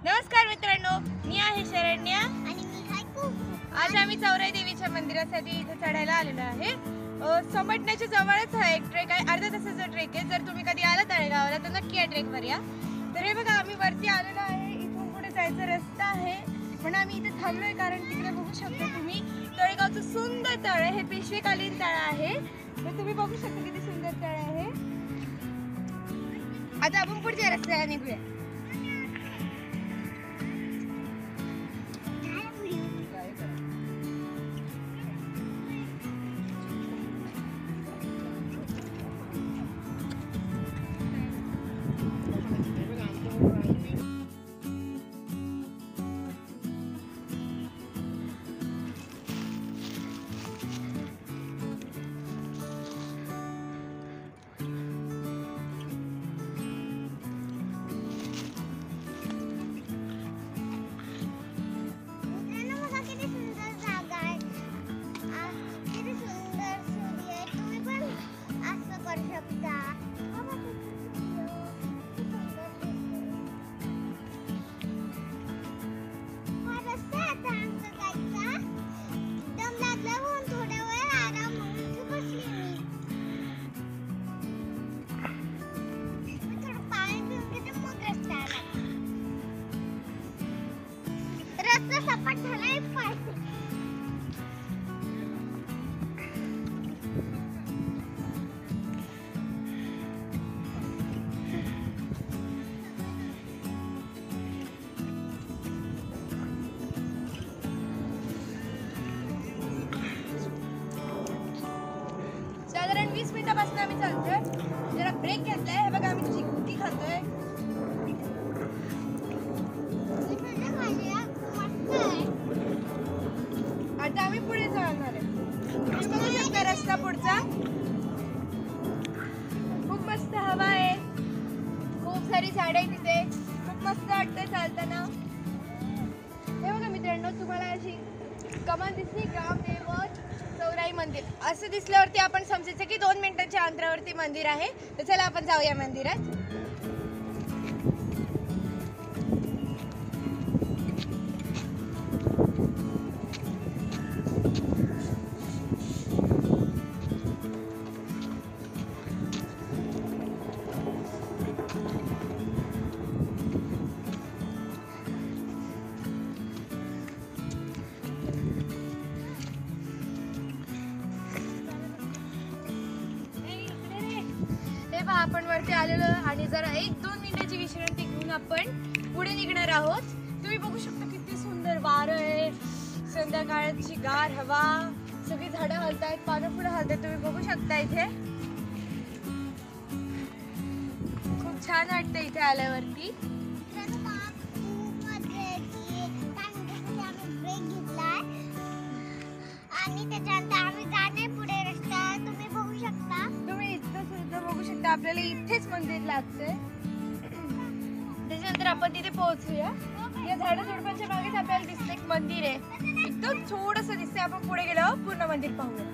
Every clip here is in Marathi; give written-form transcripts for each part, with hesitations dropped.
नमस्कार मित्रांनो, मी आहे शरण्या आणि मी हायकू. आज आम्ही चौराई देवीच्या मंदिरासाठी इथे चढायला आलेलो आहे. समटण्याच्या जवळच हा एक ट्रेक आहे, अर्धा तासाचा ट्रेक आहे. जर तुम्ही कधी आलात तळेगावला तर नक्की या ट्रेकवर या. तर हे बघा, आम्ही वरती आलेलो आहे. इथून पुढे जायचा रस्ता आहे, पण आम्ही इथे थांबलोय कारण तिकडे बघू शकता तुम्ही तळेगावचं सुंदर तळ आहे. हे पेशवेकालीन तळ आहे, तर तुम्ही बघू शकता किती सुंदर तळ आहे. आता आपण पुढच्या रस्त्याला निघूया. साधारण 20 मिनिटापासून आम्ही चालतोय. जरा ब्रेक घेतलाय. हे बघा, आम्ही चिक्की खातोय. आता आम्ही पुढे जाणार आहे. बघू शकता रस्ता पुढचा. खूप मस्त हवा आहे, खूप सारी झाडं आहे तिथे. खूप मस्त वाटतंय चालताना. हे बघा मित्रांनो, तुम्हाला अशी कमान दिसली, ग्रामदेवत चौराई मंदिर असं दिसल्यावरती आपण समजायचं की 2 मिनिटांच्या अंतरावरती मंदिर आहे. तर चला आपण जाऊया मंदिरात. आपण वरती आलेलो आणि जरा 1-2 मिनिटाची विश्रांती घेऊन आपण पुढे निघणार आहोत. तुम्ही बघू शकता किती सुंदर वारं आहे, संध्याकाळची गार हवा, सगळी झाडं हलतायत, पानं फुलं हलतायत. तुम्ही बघू शकता इथे खूप छान वाटतं इथे आल्यावरती. आणि त्याच्यानंतर आम्ही जाणे पुढे रस्ता तुम्ही बघू शकता. तुम्ही इथं सुद्धा बघू शकता, आपल्याला इथेच मंदिर लागतंय. त्याच्यानंतर आपण तिथे पोहोचूया. या झाडं झुडपांच्या मागेच आपल्याला दिसतं एक मंदिर आहे, एकदम थोडंसं दिसतंय. आपण पुढे गेलो पूर्ण मंदिर पाहूया.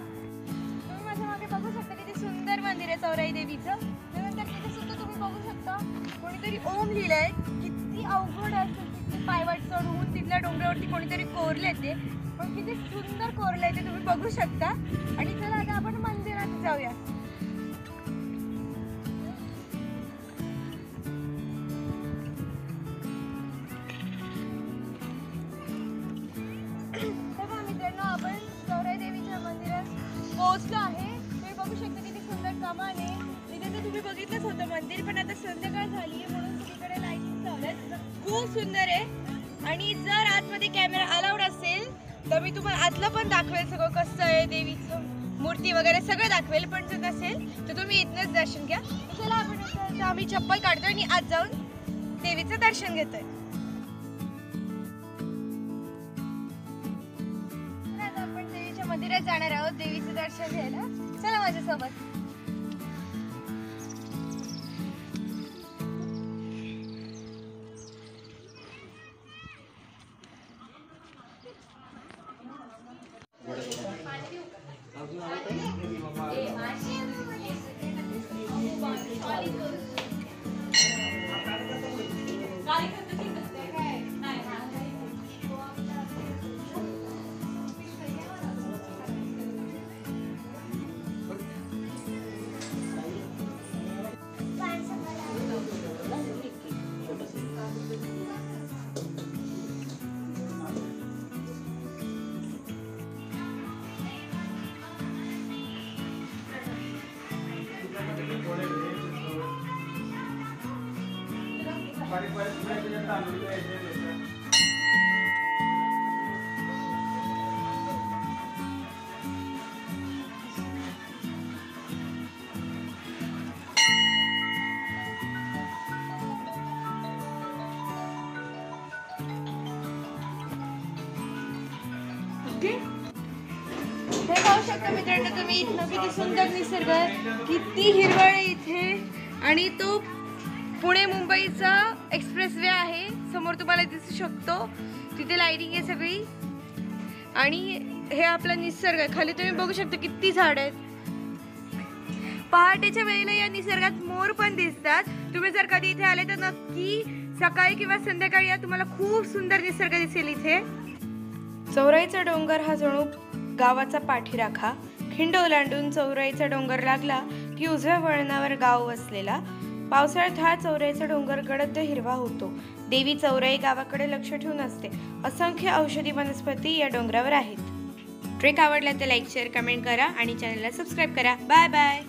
तुम्ही माझ्या मागे बघू शकता किती सुंदर मंदिर आहे चौराई देवीचं. त्यानंतर तिथे सुद्धा तुम्ही बघू शकता कोणीतरी ओम लिहिलंय. किती अवघड आहे, किती पायवाट चढून तिथल्या डोंगरावरती कोणीतरी कोरले ते, पण किती सुंदर कोरलंय ते तुम्ही बघू शकता. आणि चला आता आपण मंदिरात जाऊया. तेव्हा मित्रांनो, आपण चौराई देवीच्या मंदिरात पोहोचलो आहे. तुम्ही बघू शकता किती सुंदर कमान आहे. तिथे तर तुम्ही बघितलंच होतं मंदिर, पण आता संध्याकाळ झाली आहे म्हणून सगळीकडे लाईटिंग चालू आहे. खूप सुंदर आहे. आणि जर आतमध्ये कॅमेरा अलाउड असेल तर मी तुम्हाला आतलं पण दाखवेल, सगळं कसं आहे, देवीचं मूर्ती वगैरे सगळं दाखवेल. पण जर नसेल तर तुम्ही इथनंच दर्शन घ्या. चला आपण आम्ही चप्पल काढतोय आणि आत जाऊन देवीचं दर्शन घेतोय. आता आपण देवीच्या मंदिरात जाणार आहोत देवीचं दर्शन घ्यायला. चला माझ्यासोबत. हे पाहू शकता मित्रांनो तुम्ही, इथनं किती सुंदर निसर्ग आहे, किती हिरवळ आहे इथे. आणि तो पुणे मुंबईचा एक्सप्रेस वे आहे, समोर तुम्हाला दिसू शकतो. तिथे लाइटिंग आहे सगळी. आणि हे आपला निसर्ग आहे. खाली तुम्ही बघू शकता किती झाड आहेत. पहाटेच्या वेळेला या निसर्गात मोर पण दिसतात. तुम्ही जर कधी इथे आले तर नक्की सकाळी किंवा संध्याकाळी या, तुम्हाला खूप सुंदर निसर्ग दिसेल इथे. चौराईचा डोंगर हा जणू गावाचा पाठीराखा. खिंड ओलांडून चौराईचा डोंगर लागला की उजव्या वळणावर गाव वसलेला. पावसाळ्यात हा चौराईचा डोंगर गडद हिरवा होतो. देवी चौराई गावाकडे लक्ष ठेवून असते. असंख्य औषधी वनस्पती या डोंगरावर आहेत. ट्रेक आवडला तर लाईक, शेअर, कमेंट करा आणि चॅनलला सबस्क्राईब करा. Bye bye.